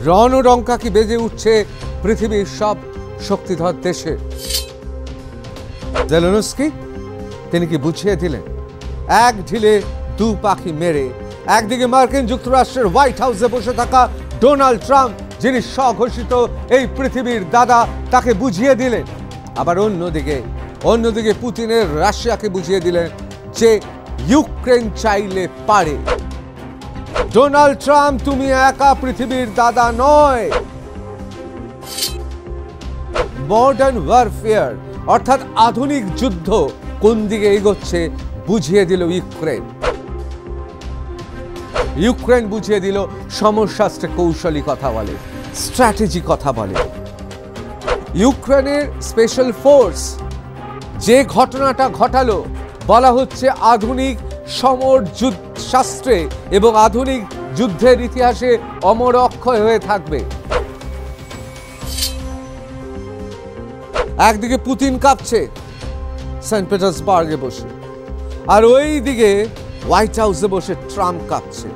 রণডঙ্কা কি বেজে উঠছে পৃথিবীর সব শক্তিধর দেশে। জেলেনস্কি তিনি কি বুঝিয়ে দিলেন, এক ঢিলে দু পাখি মেরে একদিকে মার্কিন যুক্তরাষ্ট্রের হোয়াইট হাউসে বসে থাকা ডোনাল্ড ট্রাম্প, যিনি স্বঘোষিত এই পৃথিবীর দাদা, তাকে বুঝিয়ে দিলেন। আবার অন্যদিকে পুতিনের রাশিয়াকে বুঝিয়ে দিলেন যে ইউক্রেন চাইলে পারে। ডোনাল্ড ট্রাম্প, তুমি একা পৃথিবীর দাদা নয়। মডার্ন ওয়ারফেয়ার অর্থাৎ আধুনিক যুদ্ধ কোন দিকে এগোচ্ছে বুঝিয়ে দিল ইউক্রেন বুঝিয়ে দিল সমরশাস্ত্রে কৌশলী কথা বলে, স্ট্র্যাটেজি কথা বলে। ইউক্রেনের স্পেশাল ফোর্স যে ঘটনাটা ঘটালো, বলা হচ্ছে আধুনিক সমর শাস্ত্রে এবং আধুনিক যুদ্ধের ইতিহাসে অমর অক্ষয় হয়ে থাকবে। একদিকে পুতিন কাঁপছে সেন্ট পিটার্সবার্গে বসে, আর ওই দিকে হোয়াইট হাউসে বসে ট্রাম্প কাঁপছে।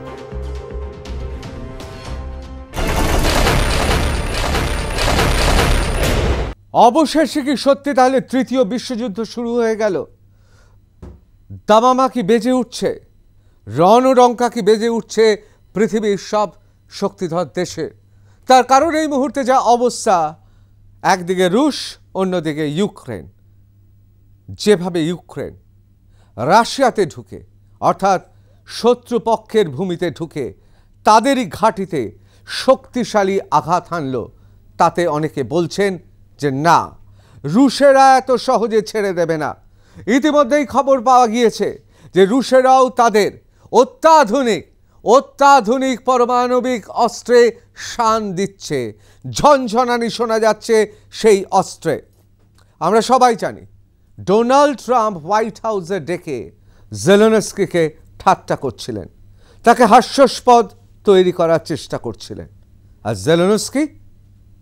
অবশেষে কি সত্যি তাহলে তৃতীয় বিশ্বযুদ্ধ শুরু হয়ে গেল? দামামা কি বেজে উঠছে, রণডঙ্কা কি বেজে উঠছে পৃথিবীর সব শক্তিধর দেশে? তার কারণ এই মুহূর্তে যা অবস্থা, একদিকে রুশ, অন্যদিকে ইউক্রেন। যেভাবে ইউক্রেন রাশিয়াতে ঢুকে, অর্থাৎ শত্রুপক্ষের ভূমিতে ঢুকে তাদেরই ঘাঁটিতে শক্তিশালী আঘাত হানল, তাতে অনেকে বলছেন যে না, রুশেরা এত সহজে ছেড়ে দেবে না। ইতিমধ্যেই খবর পাওয়া গিয়েছে যে রুশেরাও তাদের অত্যাধুনিক পারমাণবিক অস্ত্রে শান দিচ্ছে। ঝনঝনানি শোনা যাচ্ছে সেই অস্ত্রে। আমরা সবাই জানি ডোনাল্ড ট্রাম্প হোয়াইট হাউসে ডেকে জেলেনস্কিকে ঠাট্টা করছিলেন, তাকে হাস্যাস্পদ তৈরি করার চেষ্টা করছিলেন। আর জেলেনস্কি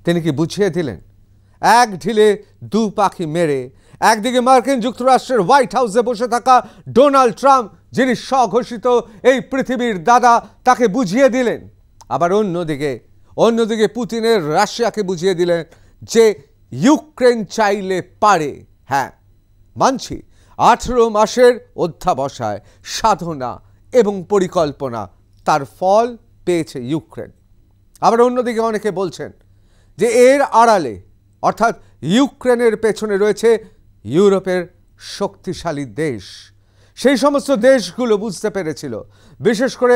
তিনি কি বুঝিয়ে দিলেন, এক ঢিলে দু পাখি মেরে একদিকে মার্কিন যুক্তরাষ্ট্রের হোয়াইট হাউসে বসে থাকা ডোনাল্ড ট্রাম্প, যিনি স্বঘোষিত এই পৃথিবীর দাদা, তাকে বুঝিয়ে দিলেন। আবার অন্যদিকে পুতিনের রাশিয়াকে বুঝিয়ে দিলেন যে ইউক্রেন চাইলে পারে। হ্যাঁ, মানছি 18 মাসের অধ্যাবসায়, সাধনা এবং পরিকল্পনা, তার ফল পেয়েছে ইউক্রেন। আবার অন্যদিকে অনেকে বলছেন যে এর আড়ালে, অর্থাৎ ইউক্রেনের পেছনে রয়েছে ইউরোপের শক্তিশালী দেশ। সেই সমস্ত দেশগুলো বুঝতে পেরেছিল, বিশেষ করে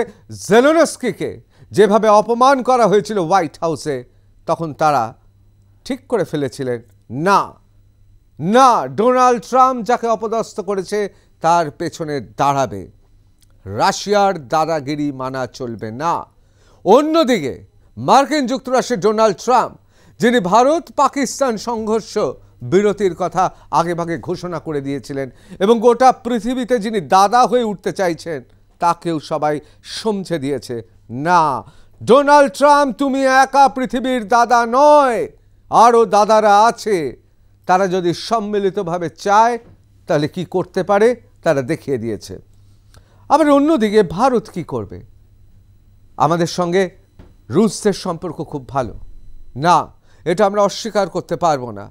জেলেনস্কিকে যেভাবে অপমান করা হয়েছিল হোয়াইট হাউসে, তখন তারা ঠিক করে ফেলেছিলেন না, ডোনাল্ড ট্রাম্প যাকে অপদস্থ করেছে তার পেছনে দাঁড়াবে। রাশিয়ার দাদাগিরি মানা চলবে না। অন্যদিকে মার্কিন যুক্তরাষ্ট্রের ডোনাল্ড ট্রাম্প, যিনি ভারত পাকিস্তান সংঘর্ষ বিরতির কথা আগেভাগে ঘোষণা করে দিয়েছিলেন এবং গোটা পৃথিবীতে যিনি দাদা হয়ে উঠতে চাইছেন, তাকেও সবাই সমঝে দিয়েছে, না, ডোনাল্ড ট্রাম্প, তুমি একা পৃথিবীর দাদা নয়, আরও দাদারা আছে। তারা যদি সম্মিলিতভাবে চায় তাহলে কি করতে পারে তারা দেখিয়ে দিয়েছে। আবার অন্যদিকে ভারত কি করবে? আমাদের সঙ্গে রুশদের সম্পর্ক খুব ভালো, না, এটা আমরা অস্বীকার করতে পারবো না।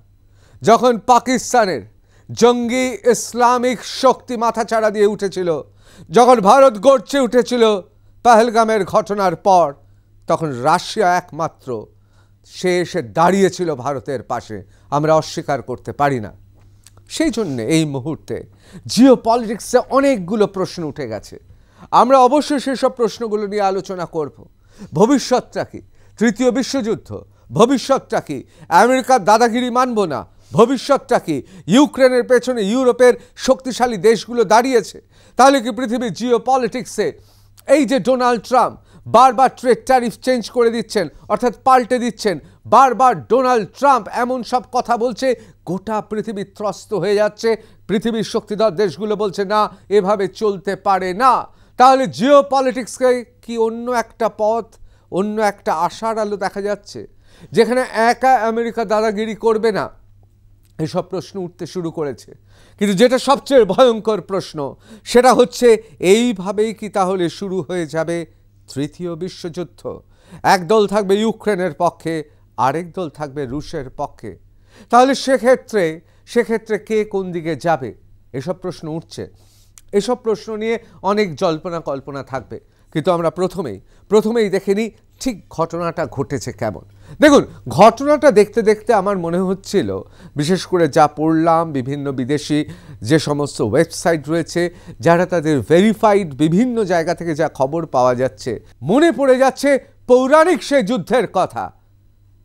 যখন পাকিস্তানের জঙ্গি ইসলামিক শক্তি মাথাচাড়া দিয়ে উঠেছিল, যখন ভারত গর্জে উঠেছিল পহেলগামের ঘটনার পর, তখন রাশিয়া একমাত্র সে এসে দাঁড়িয়েছিল ভারতের পাশে, আমরা অস্বীকার করতে পারি না। সেই জন্যে এই মুহূর্তে জিও পলিটিক্সে অনেকগুলো প্রশ্ন উঠে গেছে। আমরা অবশ্যই সেসব প্রশ্নগুলো নিয়ে আলোচনা করব। ভবিষ্যৎটা কি? তৃতীয় বিশ্বযুদ্ধ? ভবিষ্যৎটা কি? আমেরিকার দাদাগিরি মানব না? ভবিষ্যৎটা কি? ইউক্রেনের পেছনে ইউরোপের শক্তিশালী দেশগুলো দাঁড়িয়েছে। তাহলে কি পৃথিবীর জিও পলিটিক্সে এই যে ডোনাল্ড ট্রাম্প বারবার ট্রেড ট্যারিফ চেঞ্জ করে দিচ্ছেন, অর্থাৎ পাল্টে দিচ্ছেন, বারবার ডোনাল্ড ট্রাম্প এমন সব কথা বলছে, গোটা পৃথিবী ত্রস্ত হয়ে যাচ্ছে। পৃথিবীর শক্তিধর দেশগুলো বলছে না, এভাবে চলতে পারে না। তাহলে জিও পলিটিক্সকে কি অন্য একটা পথ, অন্য একটা আশার আলো দেখা যাচ্ছে, যেখানে একা আমেরিকা দাদাগিরি করবে না? এসব প্রশ্ন উঠতে শুরু করেছে। কিন্তু যেটা সবচেয়ে ভয়ঙ্কর প্রশ্ন, সেটা হচ্ছে এইভাবেই কি তাহলে শুরু হয়ে যাবে তৃতীয় বিশ্বযুদ্ধ? একদল থাকবে ইউক্রেনের পক্ষে, আরেক দল থাকবে রুশের পক্ষে। তাহলে সেক্ষেত্রে কে কোন দিকে যাবে, এসব প্রশ্ন উঠছে। এসব প্রশ্ন নিয়ে অনেক জল্পনা কল্পনা থাকবে, কিন্তু আমরা প্রথমেই দেখে নিই ঠিক ঘটনাটা ঘটেছে কেমন। দেখুন, ঘটনাটা দেখতে দেখতে আমার মনে হচ্ছিল, বিশেষ করে যা পড়লাম, বিভিন্ন বিদেশি যে সমস্ত ওয়েবসাইট রয়েছে, যারা তাদের ভেরিফাইড বিভিন্ন জায়গা থেকে যা খবর পাওয়া যাচ্ছে, মনে পড়ে যাচ্ছে পৌরাণিক সেই যুদ্ধের কথা।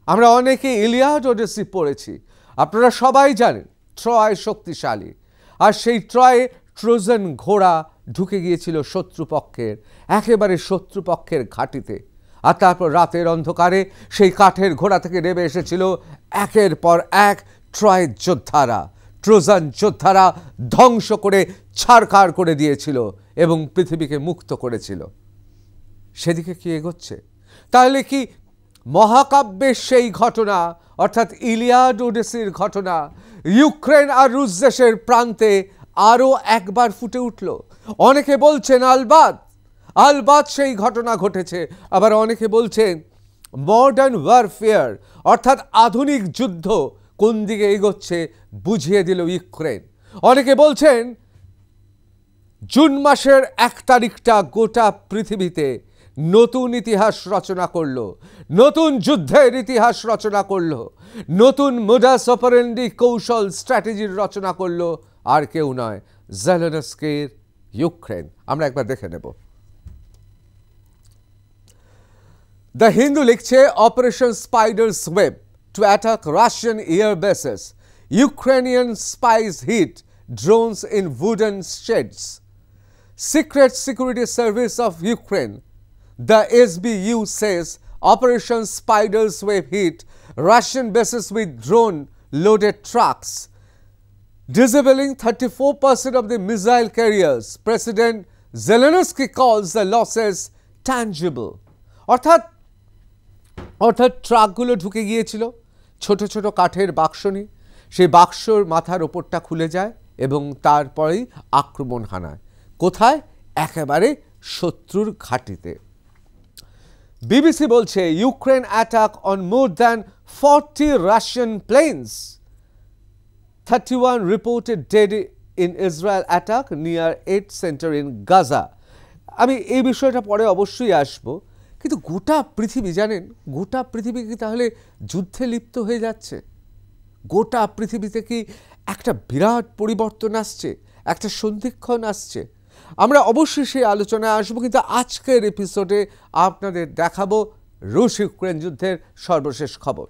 আমরা অনেকে ইলিয়াড ওডিসি পড়েছি। আপনারা সবাই জানেন ট্রয় শক্তিশালী, আর সেই ট্রয়ে ট্রোজান ঘোড়া ঢুকে গিয়েছিল শত্রুপক্ষের, একেবারে শত্রুপক্ষের ঘাঁটিতে। আর তারপর রাতের অন্ধকারে সেই কাঠের ঘোড়া থেকে নেমে এসেছিল একের পর এক ট্রয়ের যোদ্ধারা। ট্রোজান যোদ্ধারা ধ্বংস করে ছারখার করে দিয়েছিল এবং পৃথিবীকে মুক্ত করেছিল। সেদিকে কি এগোচ্ছে? তাহলে কি মহাকাব্যের সেই ঘটনা, অর্থাৎ ইলিয়াড ওডিসির ঘটনা, ইউক্রেন আর রুশ দেশের প্রান্তে আরও একবার ফুটে উঠল? অনেকে বলছেন আলবাত সেই ঘটনা ঘটেছে, আবার অনেকে বলছেন মডার্ন ওয়ারফেয়ার, অর্থাৎ আধুনিক যুদ্ধ কোন দিকে এগোচ্ছে বুঝিয়ে দিল ইউক্রেন। অনেকে বলছেন জুন মাসের 1 তারিখটা গোটা পৃথিবীতে নতুন ইতিহাস রচনা করলো, নতুন যুদ্ধের ইতিহাস রচনা করলো, নতুন মোডাস অপারেন্ডি কৌশল স্ট্র্যাটেজির রচনা করলো, আর কেউ নয়, জেলেনস্কির ইউক্রেন। আমরা একবার দেখে নেব। দ্য হিন্দু লিখছে, operation spider's web to attack Russian air bases, Ukrainian spies hit drones in wooden sheds. Secret Security Service of Ukraine, the SBU, says Operation Spider's Web hit Russian bases with drone-loaded trucks, disabling 34% of the missile carriers. President Zelensky calls the losses tangible. অর্থাৎ ট্রাকগুলো ঢুকে গিয়েছিল ছোট ছোট কাঠের বাক্স নিয়ে, সেই বাক্সর মাথার ওপরটা খুলে যায় এবং তারপরেই আক্রমণ হানায়। কোথায়? একেবারে শত্রুর ঘাঁটিতে। বিবিসি বলছে, Ukraine attack on more than 40 Russian planes, 31 reported dead in Israel attack near aid centre in Gaza. আমি এই বিষয়টা পরে অবশ্যই আসবো, কিন্তু গোটা পৃথিবী, জানেন, গোটা পৃথিবী কি তাহলে যুদ্ধে লিপ্ত হয়ে যাচ্ছে? গোটা পৃথিবীতে কি একটা বিরাট পরিবর্তন আসছে, একটা সন্ধিক্ষণ আসছে? আমরা অবশ্যই সেই আলোচনায় আসবো, কিন্তু আজকের এপিসোডে আপনাদের দেখাবো রুশ ইউক্রেন যুদ্ধের সর্বশেষ খবর।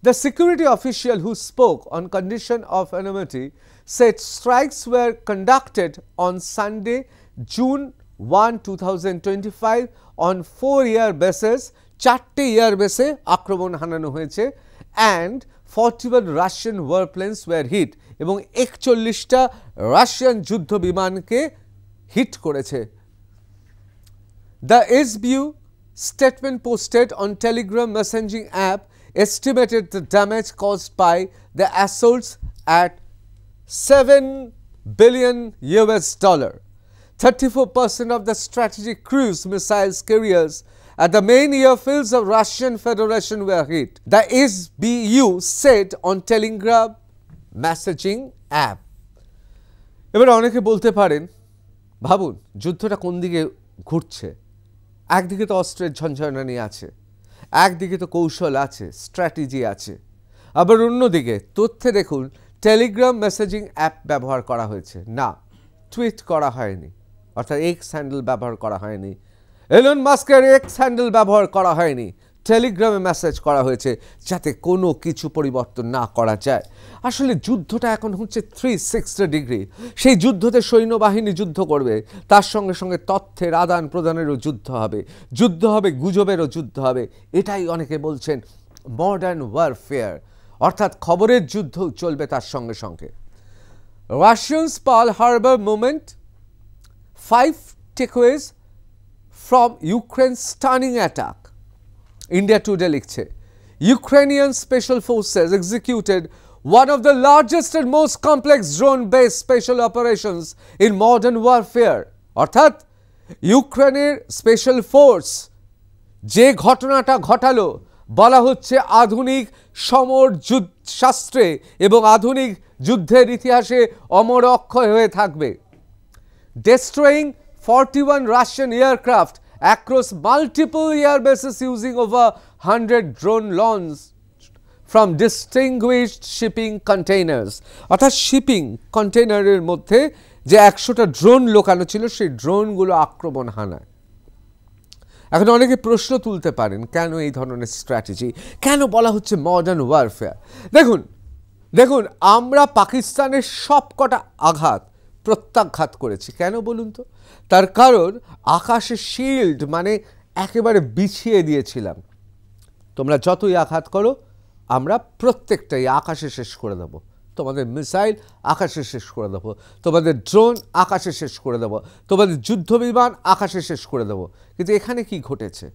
The security official who spoke on condition of anonymity said strikes were conducted on Sunday, June 1, 2025 on 4 air bases, 4টে air বেসে আক্রমণ হানানো হয়েছে, and 41 রাশিয়ান ওয়ারপ্লেনস ওয়ার হিট, এবং 41টা রাশিয়ান যুদ্ধ বিমানকে হিট করেছে। The SBU statement posted on Telegram messaging app estimated the damage caused by the assaults at $7 billion. 34% of the strategic cruise missiles carriers at the main airfields of Russian Federation were hit, the SBU said on Telegram messaging app. এবার অনেকে বলতে পারেন, ভাবুন যুদ্ধটা কোন দিকে ঘুরছে। একদিকে তো অস্ত্রের ঝনঝনানি আছে, একদিকে তো কৌশল আছে, স্ট্র্যাটেজি আছে, আবার অন্যদিকে তথ্যে দেখুন টেলিগ্রাম মেসেজিং অ্যাপ ব্যবহার করা হয়েছে, না টুইট করা হয়নি, অর্থাৎ এক্স হ্যান্ডেল ব্যবহার করা হয়নি, এলন মাস্কের এক্স হ্যান্ডেল ব্যবহার করা হয়নি, টেলিগ্রামে মেসেজ করা হয়েছে যাতে কোনো কিছু পরিবর্তন না করা যায়। আসলে যুদ্ধটা এখন হচ্ছে 360 ডিগ্রি। সেই যুদ্ধতে সৈন্যবাহিনী যুদ্ধ করবে, তার সঙ্গে সঙ্গে তথ্যের আদান প্রদানেরও যুদ্ধ হবে, গুজবেরও যুদ্ধ হবে। এটাই অনেকে বলছেন মডার্ন ওয়ারফেয়ার, অর্থাৎ খবরের যুদ্ধও চলবে তার সঙ্গে সঙ্গে। Russians Pearl Harbor movement, 5 takeaways from Ukraine's stunning attack. India Today লিখছে, Ukrainian special forces executed one of the largest and most complex drone-based special operations in modern warfare. অর্থাৎ ইউক্রেনের স্পেশাল ফোর্স যে ঘটনাটা ঘটালো বলা হচ্ছে আধুনিক সমর শাস্ত্রে এবং আধুনিক যুদ্ধের ইতিহাসে অমর অক্ষয় হয়ে থাকবে। Destroying 41 Russian aircraft across multiple air bases using over 100 drone launches from distinguished shipping containers. অর্থাৎ শিপিং কন্টেইনারের মধ্যে যে 100টা ড্রোন লোকানো ছিল সেই ড্রোনগুলো আক্রমণ হানায়। এখন অনেকে প্রশ্ন তুলতে পারেন কেন এই ধরনের স্ট্র্যাটেজি, কেন বলা হচ্ছে মডার্ন ওয়ারফেয়ার। দেখুন আমরা পাকিস্তানের সবকটা আঘাত প্রত্যাঘাত করেছি। কেন বলুন তো? তার কারণ আকাশে শিল্ড মানে একেবারে বিছিয়ে দিয়েছিলাম। তোমরা যতই আঘাত করো আমরা প্রত্যেকটাই আকাশে শেষ করে দেব। তোমাদের মিসাইল আকাশে শেষ করে দেবো, তোমাদের ড্রোন আকাশে শেষ করে দেবো, তোমাদের যুদ্ধ বিমান আকাশে শেষ করে দেবো। কিন্তু এখানে কি ঘটেছে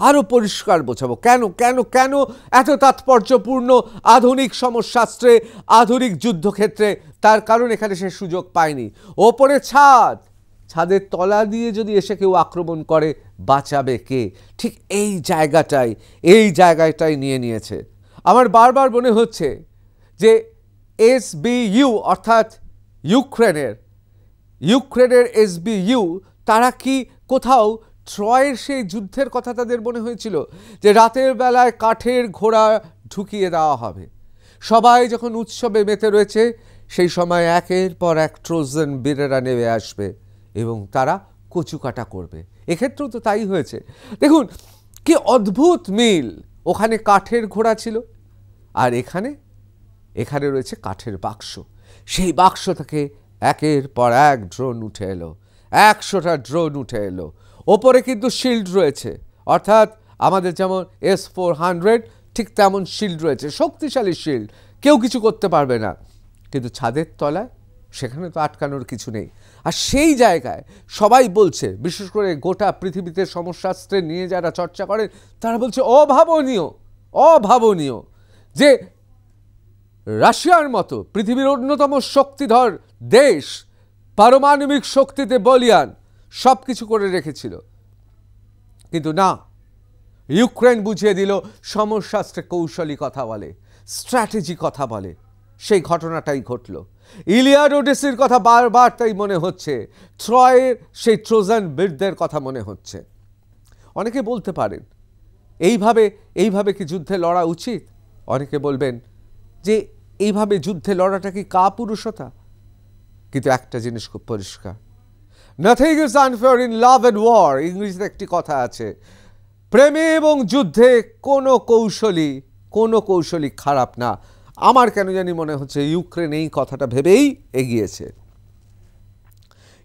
আরও পরিষ্কার বোঝাবো। কেন কেন কেন এত তাৎপর্যপূর্ণ আধুনিক সমরশাস্ত্রে, আধুনিক যুদ্ধক্ষেত্রে? তার কারণ এখানে সে সুযোগ পায়নি। ওপরে ছাদের তলা দিয়ে যদি এসে কেউ আক্রমণ করে বাঁচাবে কে? ঠিক এই জায়গাটাই নিয়ে নিয়েছে। আমার বারবার মনে হচ্ছে যে SBU অর্থাৎ ইউক্রেনের SBU তারা কি কোথাও ট্রয়ের সেই যুদ্ধের কথা তাদের মনে হয়েছিল যে রাতের বেলায় কাঠের ঘোড়া ঢুকিয়ে দেওয়া হবে, সবাই যখন উৎসবে মেতে রয়েছে সেই সময় একের পর এক ট্রোজান বীরেরা নেমে আসবে এবং তারা কচুকাটা করবে। এক্ষেত্রেও তো তাই হয়েছে। দেখুন কি অদ্ভুত মিল, ওখানে কাঠের ঘোড়া ছিল আর এখানে রয়েছে কাঠের বাক্স। সেই বাক্স থেকে একের পর এক ড্রোন উঠে এলো, 100টা ড্রোন উঠে এলো। ওপরে কিন্তু শিল্ড রয়েছে, অর্থাৎ আমাদের যেমন S-400 ঠিক তেমন শিল্ড রয়েছে, শক্তিশালী শিল্ড, কেউ কিছু করতে পারবে না। কিন্তু ছাদের তলায় সেখানে তো আটকানোর কিছু নেই। আর সেই জায়গায় সবাই বলছে, বিশেষ করে গোটা পৃথিবীতে সমরশাস্ত্রে নিয়ে যারা চর্চা করেন তারা বলছে অভাবনীয় যে রাশিয়ার মতো পৃথিবীর অন্যতম শক্তিধর দেশ পারমাণবিক শক্তিতে বলিয়ান সব কিছু করে রেখেছিল, কিন্তু না, ইউক্রেন বুঝিয়ে দিল সমরশাস্ত্রে কৌশলী কথা বলে, স্ট্র্যাটেজি কথা বলে। সেই ঘটনাটাই ঘটল। ইলিয়াড ওডিসির কথা বারবার তাই মনে হচ্ছে, ট্রয়ের সেই ট্রোজান বীরদের কথা মনে হচ্ছে। অনেকে বলতে পারেন এইভাবে কি যুদ্ধে লড়া উচিত? অনেকে বলবেন যে এইভাবে যুদ্ধে লড়াটা কি কাপুরুষতা? কিন্তু একটা জিনিস খুব পরিষ্কার, nothing is unfair in love and war. ইংরেজিতে একটি কথা আছে, প্রেমে এবং যুদ্ধে কোনো কৌশলী খারাপ না। আমার কেন জানি মনে হচ্ছে ইউক্রেন এই কথাটা ভেবেই এগিয়েছে।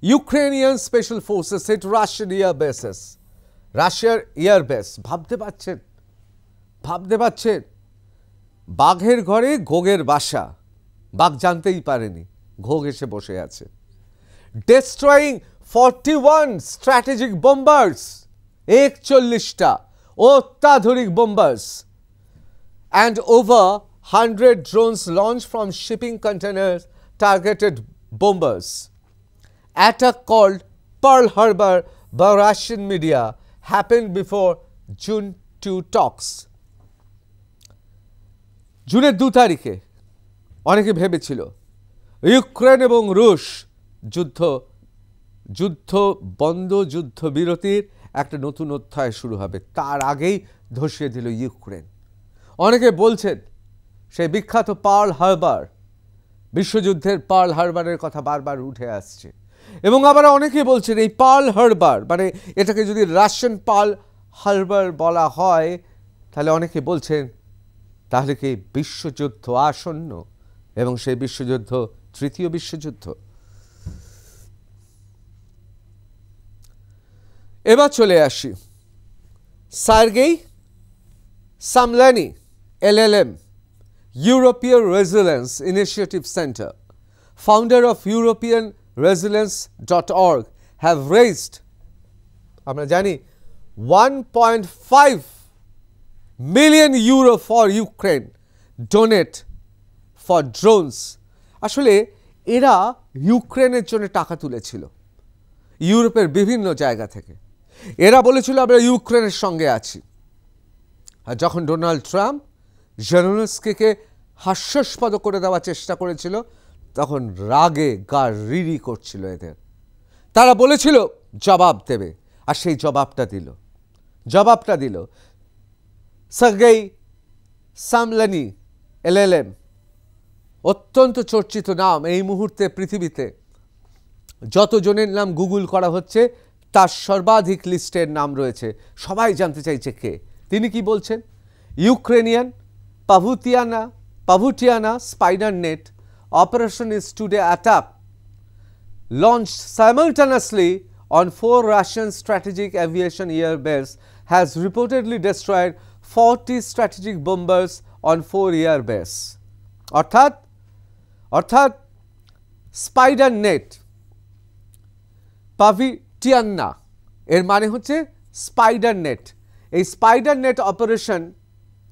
Ukrainian special forces hit Russian airbases. রাশিয়ার এয়ারবেস, ভাবতে পারছেন বাঘের ঘরে ঘোগের বাসা, বাঘ জানতেই পারেনি, ঘোগ এসে বসে আছে। ডেস্ট্রয়িং 41 স্ট্র্যাটেজিক বোম্বার্স, 41টা অত্যাধুনিক bombers, and over 100 drones launched from shipping containers targeted bombers. Attack called Pearl Harbor by Russian media happened before June 2 talks. জুনের 2 তারিখে অনেকে ভেবেছিল ইউক্রেন এবং রুশ যুদ্ধবিরতির একটা নতুন অধ্যায় শুরু হবে, তার আগেই ধসিয়ে দিল ইউক্রেন। অনেকে বলছেন সেই বিখ্যাত পার্ল হারবার, বিশ্বযুদ্ধের পার্ল হারবারের কথা বারবার উঠে আসছে, এবং আবার অনেকে বলছেন এই পার্ল হারবার মানে এটাকে যদি রাশিয়ান পার্ল হারবার বলা হয় তাহলে অনেকে বলছেন তাহলে কি বিশ্বযুদ্ধ আসন্ন, এবং সেই বিশ্বযুদ্ধ তৃতীয় বিশ্বযুদ্ধ। এবার চলে আসি Sergey সামলানি, LLM, European Resilience Initiative Center, founder of EuropeanResilience.org, have raised, আমরা জানি, 1.5 million euro for Ukraine, donate for drones. আসলে এরা ইউক্রেনের জন্য টাকা তুলেছিল ইউরোপের বিভিন্ন জায়গা থেকে। এরা বলেছিল আমরা ইউক্রেনের সঙ্গে আছি। আর যখন ডোনাল্ড ট্রাম্প জেলেনস্কিকে হাস্যাস্পদ করে দেওয়ার চেষ্টা করেছিল, তখন রাগে গা রিরি করছিল এদের। তারা বলেছিল জবাব দেবে, আর সেই জবাবটা দিল। সার্গেই সামলানি এলএলএম, অত্যন্ত চর্চিত নাম এই মুহূর্তে পৃথিবীতে। যতজনের নাম গুগল করা হচ্ছে তার সর্বাধিক লিস্টের নাম রয়েছে। সবাই জানতে চাইছে কে। তিনি কি বলছেন? Ukrainian Pavutiana spider net operation is today attack launched simultaneously on 4 Russian strategic aviation air base has reportedly destroyed 40 strategic bombers on 4 air base. অর্থাৎ স্পাইডার নেট পাভিটিয়ান্না এর মানে হচ্ছে স্পাইডার নেট। এই স্পাইডার নেট অপারেশন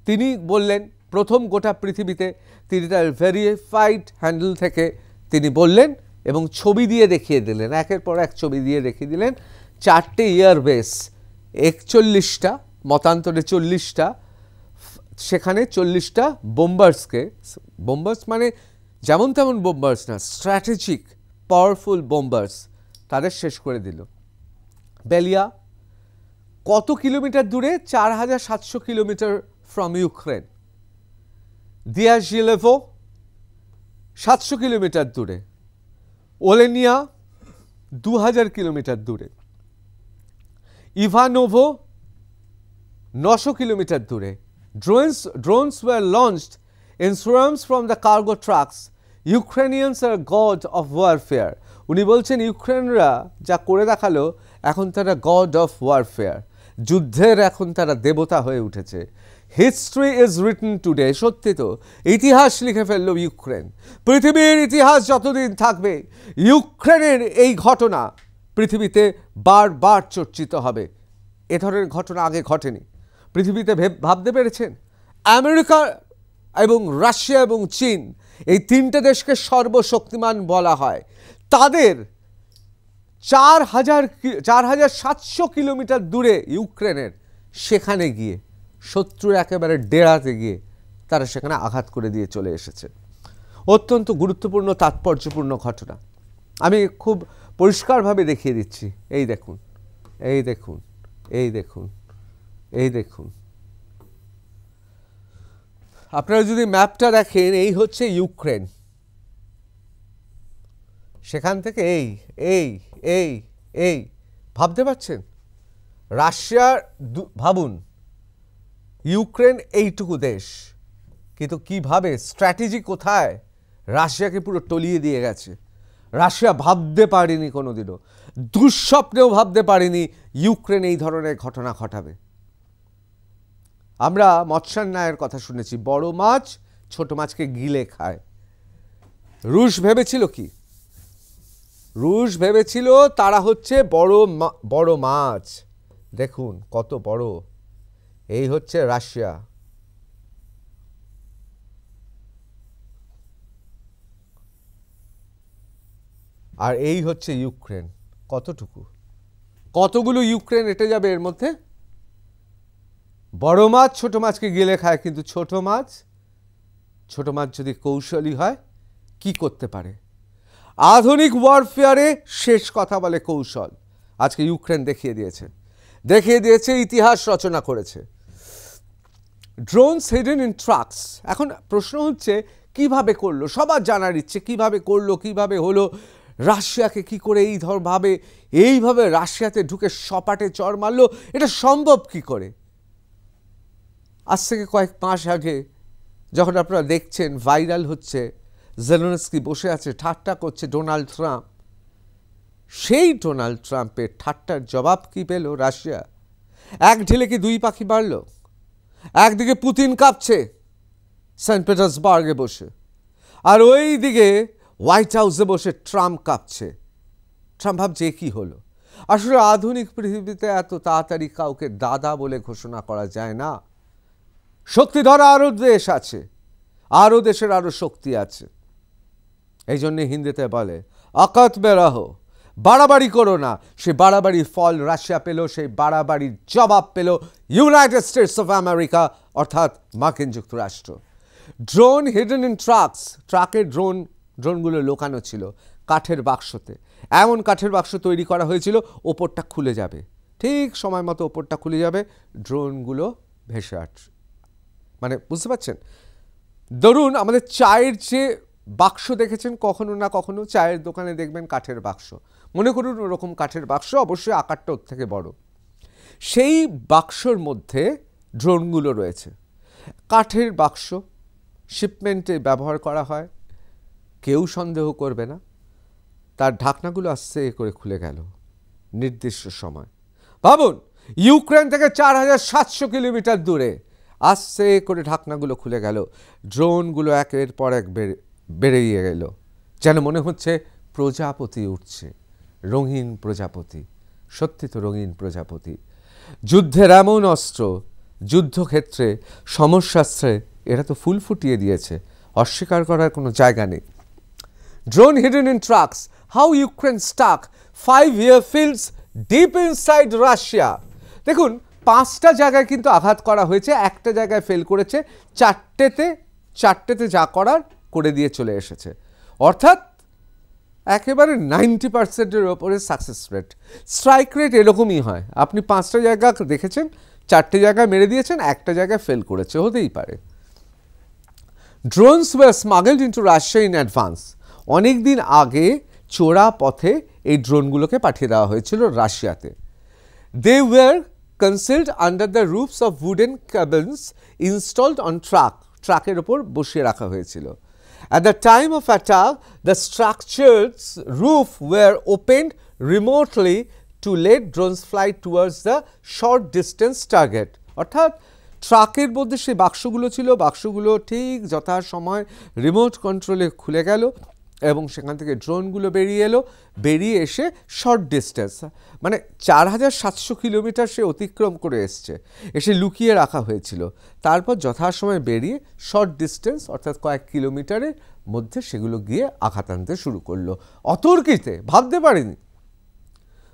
তিনি বললেন প্রথম গোটা পৃথিবীতে। তিনি তার ভেরিফাইড হ্যান্ডেল থেকে তিনি বললেন এবং ছবি দিয়ে দেখিয়ে দিলেন, একের পর এক ছবি দিয়ে দেখিয়ে দিলেন। 4টে এয়ারবেস, 41টা মতান্তরে 40টা, সেখানে 40টা বোম্বার্স মানে যেমন তেমন বোম্বার্স না, স্ট্র্যাটেজিক পাওয়ারফুল বোম্বার্স, তাদের শেষ করে দিল। বেলিয়া কত কিলোমিটার দূরে? 4700 কিলোমিটার ফ্রম ইউক্রেন। দিয়াজিলেভো 700 কিলোমিটার দূরে। ওলেনিয়া 2000 কিলোমিটার দূরে। ইভানোভো 900 কিলোমিটার দূরে। Drones were launched in swarms from the cargo trucks. Ukrainians are god of warfare. উনি বলছেন ইউক্রেনরা যা করে দেখালো, এখন তারা গড অফ ওয়ারফেয়ার, যুদ্ধের এখন তারা দেবতা হয়ে উঠেছে। History is written today. সত্যি তো, ইতিহাস লিখে ফেললো ইউক্রেন। পৃথিবীর ইতিহাস যতদিন থাকবে, ইউক্রেনের এই ঘটনা পৃথিবীতে বারবার চর্চিত হবে। এ ধরনের ঘটনা আগে ঘটেনি। পৃথিবীতে ভাবতে পেরেছেন? আমেরিকা এবং রাশিয়া এবং চীন, এই 3টে দেশকে সর্বশক্তিমান বলা হয়। তাদের 4700 কিলোমিটার দূরে ইউক্রেনের, সেখানে গিয়ে শত্রুর একেবারে ডেরাতে গিয়ে তারা সেখানে আঘাত করে দিয়ে চলে এসেছে। অত্যন্ত গুরুত্বপূর্ণ তাৎপর্যপূর্ণ ঘটনা। আমি খুব পরিষ্কারভাবে দেখিয়ে দিচ্ছি। এই দেখুন, এই দেখুন, এই দেখুন, এই দেখুন। আপনারা যদি ম্যাপটা দেখেন, এই হচ্ছে ইউক্রেন। সেখান থেকে এই ভাবতে পারছেন? রাশিয়ার ভাবুন, ইউক্রেন এইটুকু দেশ, কিন্তু কিভাবে স্ট্র্যাটেজি কোথায় রাশিয়াকে পুরো টলিয়ে দিয়ে গেছে। রাশিয়া ভাবতে পারেনি কোনোদিনও, দুঃস্বপ্নেও ভাবতে পারেনি ইউক্রেন এই ধরনের ঘটনা ঘটাবে। আমরা মৎস্যান্যায়ের কথা শুনেছি, বড় মাছ ছোট মাছকে গিলে খায়। রুশ ভেবেছিল কি? রুশ ভেবেছিল তারা হচ্ছে বড় মাছ। দেখুন কত বড়। এই হচ্ছে রাশিয়া। আর এই হচ্ছে ইউক্রেন। কতগুলো ইউক্রেন এটে যাবে এর মধ্যে। বড় মাছ ছোট মাছকে গিলে খায়, কিন্তু ছোট মাছ যদি কৌশলী হয় কি করতে পারে। আধুনিক ওয়ারফেয়ারে শেষ কথা বলে কৌশল। আজকে ইউক্রেন দেখিয়ে দিয়েছে, ইতিহাস রচনা করেছে। Drones hidden in trucks. এখন প্রশ্ন হচ্ছে কিভাবে করলো? সবার জানার ইচ্ছে, কিভাবে করলো, কিভাবে হলো। রাশিয়াকে কি করে এইভাবে রাশিয়াতে ঢুকে সপাটে চড় মারলো? এটা সম্ভব কি করে? আজ থেকে কয়েক মাস আগে যখন আপনারা দেখছেন ভাইরাল হচ্ছে, জেলেনস্কি বসে আছে, ঠাট্টা করছে ডোনাল্ড ট্রাম্প। সেই ডোনাল্ড ট্রাম্পের ঠাট্টার জবাব কি পেল রাশিয়া? এক ঢিলে কি দুই পাখি মারল? একদিকে পুতিন কাঁপছে সেন্ট পিটার্সবার্গে বসে, আর ওই দিকে হোয়াইট হাউসে বসে ট্রাম্প কাঁপছে। ট্রাম্প ভাবছে কি হলো? আসলে আধুনিক পৃথিবীতে এত তাড়াতাড়ি কাউকে দাদা বলে ঘোষণা করা যায় না। শক্তিধর আরও দেশ আছে, আরও দেশের আরও শক্তি আছে। এই জন্যে হিন্দিতে বলে আকাত মে রহো, বাড়াবাড়ি করো না। সে বাড়াবাড়ির ফল রাশিয়া পেল, সেই বাড়াবাড়ির জবাব পেল ইউনাইটেড স্টেটস অফ আমেরিকা অর্থাৎ মার্কিন যুক্তরাষ্ট্র। ড্রোন হিডেন ইন ট্রাকস, ট্রাকের ড্রোনগুলো লুকানো ছিল কাঠের বাক্সতে। এমন কাঠের বাক্স তৈরি করা হয়েছিল ওপরটা খুলে যাবে, ঠিক সময় মতো ওপরটা খুলে যাবে, ড্রোনগুলো ভেসে আসছে। মানে বুঝতে পারছেন? ধরুন আমাদের চায়ের যে বাক্স দেখেছেন কখনো না কখনো, চায়ের দোকানে দেখবেন কাঠের বাক্স, মনে করুন ওরকম কাঠের বাক্স, অবশ্যই আকারটা ওর থেকে বড়। সেই বাক্সর মধ্যে ড্রোনগুলো রয়েছে। কাঠের বাক্স শিপমেন্টে ব্যবহার করা হয়, কেউ সন্দেহ করবে না। তার ঢাকনাগুলো আস্তে করে খুলে গেল নির্দিষ্ট সময়। ভাবুন, ইউক্রেন থেকে 4700 কিলোমিটার দূরে আস্তে করে ঢাকনাগুলো খুলে গেল, ড্রোনগুলো একের পর এক বেরিয়ে গেল, যেন মনে হচ্ছে প্রজাপতি উঠছে, রঙিন প্রজাপতি। সত্যি তো রঙিন প্রজাপতি। যুদ্ধের এমন অস্ত্র, যুদ্ধক্ষেত্রে সমরশাস্ত্রে এরা তো ফুল ফুটিয়ে দিয়েছে, অস্বীকার করার কোনো জায়গা নেই। Drone hidden in trucks, how Ukraine struck 5 airfields deep inside Russia. দেখুন 5টা জায়গায় কিন্তু আঘাত করা হয়েছে, একটা জায়গায় ফেল করেছে, চারটেতে যা করার করে দিয়ে চলে এসেছে। অর্থাৎ একেবারে 90%-এর ওপরে সাকসেস রেট। স্ট্রাইক রেট এরকমই হয়, আপনি 5টা জায়গা দেখেছেন, 4টে জায়গায় মেরে দিয়েছেন, একটা জায়গায় ফেল করেছে, হতেই পারে। Drones were smuggled into Russia in advance. অনেক দিন আগে চোরা পথে এই ড্রোনগুলোকে পাঠিয়ে দেওয়া হয়েছিল রাশিয়াতে। They were concealed under the roofs of wooden cabins installed on ট্রাকের ওপর বসিয়ে রাখা হয়েছিল। At the time of attack, the structure's roof were opened remotely to let drones fly towards the short distance target. অর্থাৎ ট্রাকের মধ্যে সেই বাক্সগুলো ছিল, বাক্সগুলো ঠিক যথাসময় রিমোট কন্ট্রোলে খুলে গেল এবং সেখান থেকে ড্রোনগুলো বেরিয়ে এলো, বেরিয়ে এসে শর্ট ডিস্টেন্স, মানে 4700 কিলোমিটার সে অতিক্রম করে এসে লুকিয়ে রাখা হয়েছিল। তারপর যথাসময়ে বেরিয়ে শর্ট ডিস্টেন্স অর্থাৎ কয়েক কিলোমিটারের মধ্যে সেগুলো গিয়ে আঘাত আনতে শুরু করলো অতর্কিতে, ভাবতে পারেনি।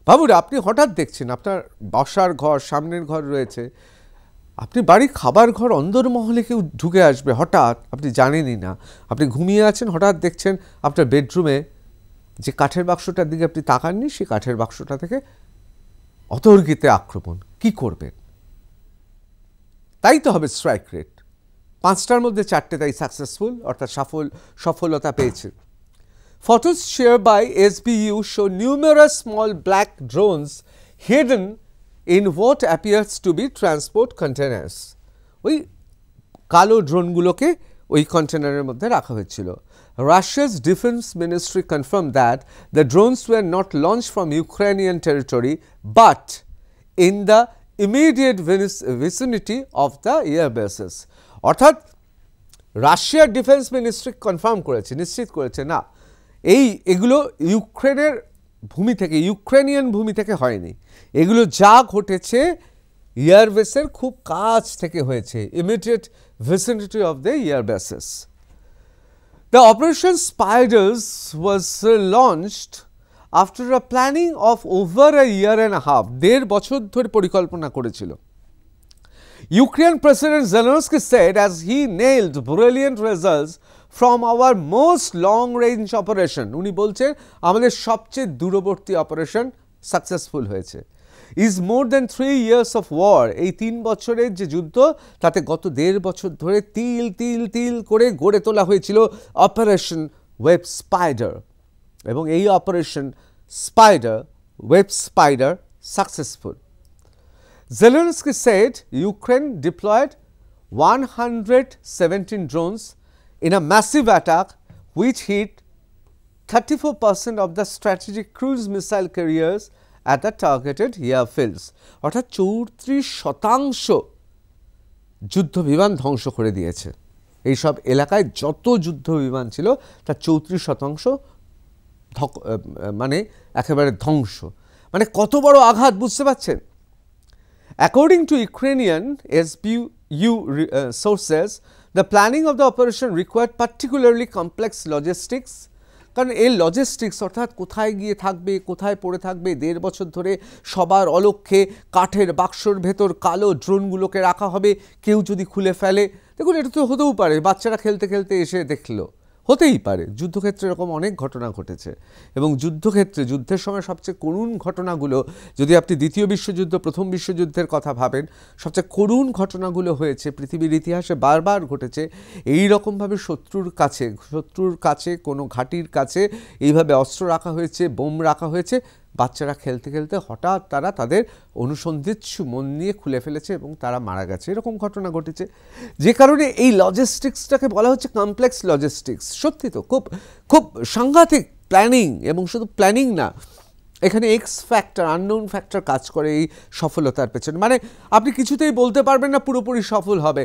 ভাবুন, আপনি হঠাৎ দেখছেন আপনার বসার ঘর, সামনের ঘর রয়েছে, আপনি বাড়ির খাবার ঘর অন্দরমহলে কেউ ঢুকে আসবে হঠাৎ, আপনি জানেনই না। আপনি ঘুমিয়ে আছেন, হঠাৎ দেখছেন আপনার বেডরুমে যে কাঠের বাক্সটার দিকে আপনি তাকাননি, সেই কাঠের বাক্সটা থেকে অতর্কিতে আক্রমণ। কি করবেন? তাই তো হবে স্ট্রাইক রেট। 5টার মধ্যে 4টে তাই সাকসেসফুল, অর্থাৎ সফলতা পেয়েছে। Photos shared by SBU show numerous small black drones hidden in what appears to be transport containers. ওই কালো ড্রোনগুলোকে ওই কন্টেনারের মধ্যে রাখা হয়েছিল। Russia's defense ministry confirmed that the drones were not launched from Ukrainian territory but in the immediate vicinity of the air bases. অর্থাৎ রাশিয়ার defence ministry confirm করেছে, নিশ্চিত করেছে, না এগুলো ইউক্রেনের ভূমি থেকে, ইউক্রেনিয়ান ভূমি থেকে হয়নি, এগুলো যা ঘটেছে এয়ারবেসের খুব কাছ থেকে হয়েছে, immediate vicinity of the airbases. The operation spiders was launched after a planning of over a year and a half. 1.5 বছর ধরে পরিকল্পনা করেছিল। Ukraine President Zelensky said as he nailed brilliant results from our most long-range operation. উনি বলছেন আমাদের সবচেয়ে দূরবর্তী operation successful হয়েছে। Is more than 3 years of war. এই 3 বছরের যে যুদ্ধ, তাতে গত 1.5 বছর ধরে তিল করে গড়ে তোলা হয়েছিল অপারেশন ওয়েব স্পাইডার, এবং এই operation web spider successful. Zelensky said Ukraine deployed 117 drones in a massive attack which hit 34% of the strategic cruise missile carriers at the targeted airfields. অর্থাৎ 34% যুদ্ধ বিমান ধ্বংস করে দিয়েছে। এই সব এলাকায় যত যুদ্ধ বিমান ছিল তার 34% মানে একেবারে ধ্বংস। মানে কত বড় আঘাত, বুঝতে পারছেন? According to Ukrainian SBU sources, the planning of the operation required particularly complex logistics, কারণ এর লজিস্টিক্স অর্থাৎ কোথায় গিয়ে থাকবে, কোথায় পড়ে থাকবে, 1.5 বছর ধরে সবার অলক্ষ্যে কাঠের বাক্সর ভেতর কালো ড্রোনগুলোকে রাখা হবে, কেউ যদি খুলে ফেলে। দেখুন, এটা তো হতেও পারে, বাচ্চারা খেলতে খেলতে এসে দেখলো, হতেই পারে। যুদ্ধক্ষেত্রে এরকম অনেক ঘটনা ঘটেছে, এবং যুদ্ধক্ষেত্রে যুদ্ধের সময় সবচেয়ে করুণ ঘটনাগুলো, যদি আপনি দ্বিতীয় বিশ্বযুদ্ধ, প্রথম বিশ্বযুদ্ধের কথা ভাবেন, সবচেয়ে করুণ ঘটনাগুলো হয়েছে পৃথিবীর ইতিহাসে, বারবার ঘটেছে। এই রকমভাবে শত্রুর কাছে কোনো ঘাঁটির কাছে এইভাবে অস্ত্র রাখা হয়েছে, বোম রাখা হয়েছে, বাচ্চারা খেলতে খেলতে হঠাৎ তারা তাদের অনুসন্ধিৎসু মন নিয়ে খুলে ফেলেছে এবং তারা মারা গেছে। এরকম ঘটনা ঘটেছে, যে কারণে এই লজিস্টিক্সটাকে বলা হচ্ছে কমপ্লেক্স লজিস্টিক্স। সত্যি তো খুব খুব সাংঘাতিক প্ল্যানিং, এবং শুধু প্ল্যানিং না, এখানে এক্স ফ্যাক্টর, আননোন ফ্যাক্টর কাজ করে এই সফলতার পেছনে। মানে আপনি কিছুতেই বলতে পারবেন না পুরোপুরি সফল হবে,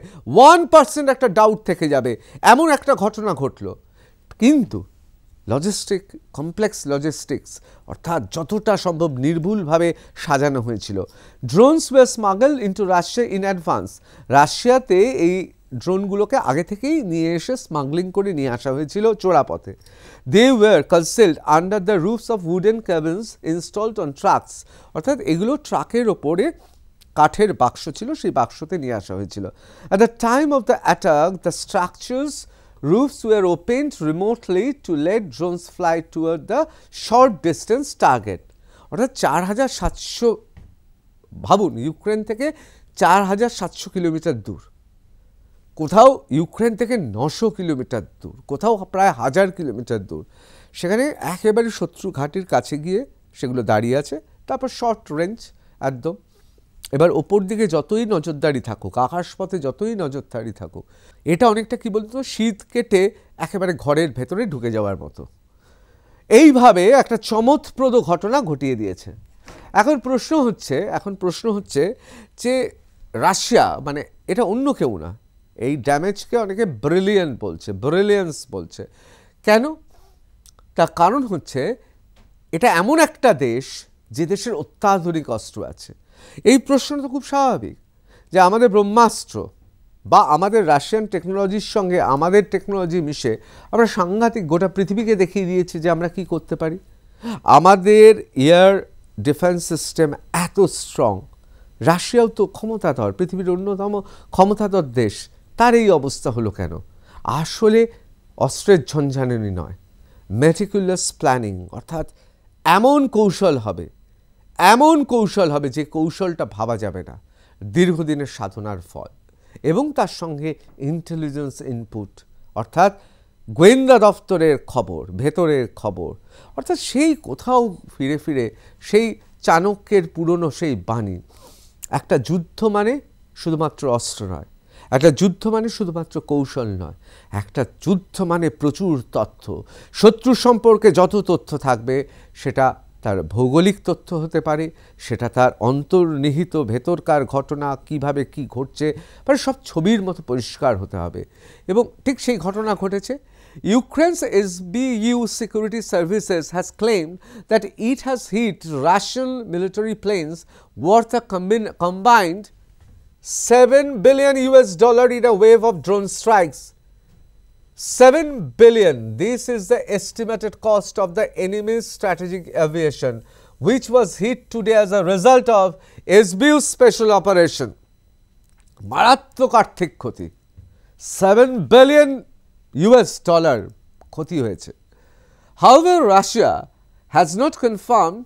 1% একটা ডাউট থেকে যাবে, এমন একটা ঘটনা ঘটলো। কিন্তু কমপ্লেক্স লজিস্টিক্স, অর্থাৎ যতটা সম্ভব নির্ভুলভাবে সাজানো হয়েছিল। Drones were smuggle into Russia in advance. রাশিয়াতে এই ড্রোনগুলোকে আগে থেকেই নিয়ে এসে স্মাগলিং করে নিয়ে আসা হয়েছিল চোরাপথে। They were concealed under the roofs of wooden cabins installed on trucks. অর্থাৎ এগুলো ট্রাকের ওপরে কাঠের বাক্স ছিল, সেই বাক্সতে নিয়ে আসা হয়েছিল। At the time of the attack the structures roofs were opened remotely to let drones fly toward the short distance target. অর্থাৎ 4700, ভাবুন, ইউক্রেন থেকে 4700 কিলোমিটার দূর, কোথাও ইউক্রেন থেকে 900 কিলোমিটার দূর, কোথাও প্রায় 1000 কিলোমিটার দূর, সেখানে একেবারে শত্রু ঘাঁটির কাছে গিয়ে সেগুলো দাঁড়িয়ে আছে। তারপর শর্ট রেঞ্জ একদম। এবার ওপর দিকে যতই নজরদারি থাকুক, আকাশপথে যতই নজরদারি থাকুক, এটা অনেকটা কি বলতো, শীত কেটে একেবারে ঘরের ভেতরে ঢুকে যাওয়ার মতো। এইভাবে একটা চমৎপ্রদ ঘটনা ঘটিয়ে দিয়েছে। এখন প্রশ্ন হচ্ছে যে রাশিয়া, মানে এটা অন্য কেউ না, এই ড্যামেজকে অনেকে ব্রিলিয়েন্স বলছে। কেন? তার কারণ হচ্ছে এটা এমন একটা দেশ যে দেশের অত্যাধুনিক অস্ত্র আছে। এই প্রশ্নটা তো খুব স্বাভাবিক যে আমাদের ব্রহ্মাস্ত্র বা আমাদের রাশিয়ান টেকনোলজির সঙ্গে আমাদের টেকনোলজি মিশে আমরা সাংঘাতিক গোটা পৃথিবীকে দেখিয়ে দিয়েছি যে আমরা কি করতে পারি। আমাদের এয়ার ডিফেন্স সিস্টেম এত স্ট্রং, রাশিয়াও তো ক্ষমতাধর, পৃথিবীর অন্যতম ক্ষমতাধর দেশ, তার এই অবস্থা হলো কেন? আসলে অস্ত্রের ঝঞ্ঝানি নয়, মেটিকুলাস প্ল্যানিং, অর্থাৎ এমন কৌশল হবে যে কৌশলটা ভাবা যাবে না, দীর্ঘদিনের সাধনার ফল, এবং তার সঙ্গে ইন্টেলিজেন্স ইনপুট, অর্থাৎ গোয়েন্দা দপ্তরের খবর, ভেতরের খবর, অর্থাৎ সেই কোথাও ফিরে ফিরে সেই চাণক্যের পুরনো সেই বাণী, একটা যুদ্ধ মানে শুধুমাত্র অস্ত্র নয়, একটা যুদ্ধ মানে শুধুমাত্র কৌশল নয়, একটা যুদ্ধ মানে প্রচুর তথ্য। শত্রু সম্পর্কে যত তথ্য থাকবে, সেটা তার ভৌগোলিক তথ্য হতে পারে, সেটা তার অন্তর্নিহিত ভেতরকার ঘটনা, কিভাবে কি ঘটছে, মানে সব ছবির মতো পরিষ্কার হতে হবে। এবং ঠিক সেই ঘটনা ঘটেছে। Ukraine's SBU Security Services has claimed that it has hit Russian military planes worth a combined $7 billion in a wave of drone strikes. 7 billion. This is the estimated cost of the enemy's strategic aviation, which was hit today as a result of SBU special operation. মারাত্মক আর্থিক ক্ষতি, $7 billion ক্ষতি হয়েছে। However, Russia has not confirmed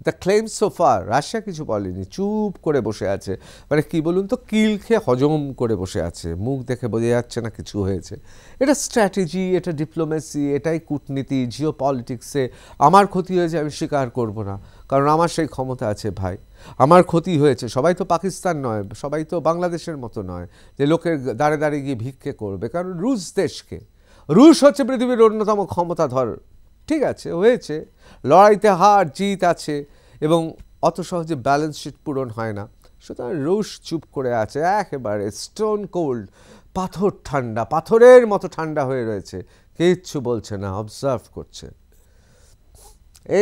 the claim so far. Russia কিছু বলেনি, চুপ করে বসে আছে, মানে কি বলুন তো, কিল খেয়ে হজম করে বসে আছে, মুখ দেখে বোঝা যাচ্ছে না কিছু হয়েছে। এটা স্ট্র্যাটেজি, এটা ডিপ্লোমেসি, এটাই কূটনীতি, জিও পলিটিক্সে। আমার ক্ষতি হয়েছে আমি স্বীকার করব না, কারণ আমার সেই ক্ষমতা আছে ভাই। আমার ক্ষতি হয়েছে, সবাই তো পাকিস্তান নয়, সবাই তো বাংলাদেশের মতো নয় যে লোকের দাঁড়ে দাঁড়িয়ে গিয়ে ভিক্ষে করবে, কারণ রুশ হচ্ছে পৃথিবীর অন্যতম ক্ষমতাধর। ঠিক আছে, হয়েছে, লড়াইতে হার জিত আছে, এবং অত সহজে ব্যালেন্স শিট পূরণ হয় না। সুতরাং রুশ চুপ করে আছে, একেবারে স্টোন কোল্ড, পাথর ঠান্ডা, পাথরের মতো ঠান্ডা হয়ে রয়েছে, কিচ্ছু বলছে না, অবজার্ভ করছে।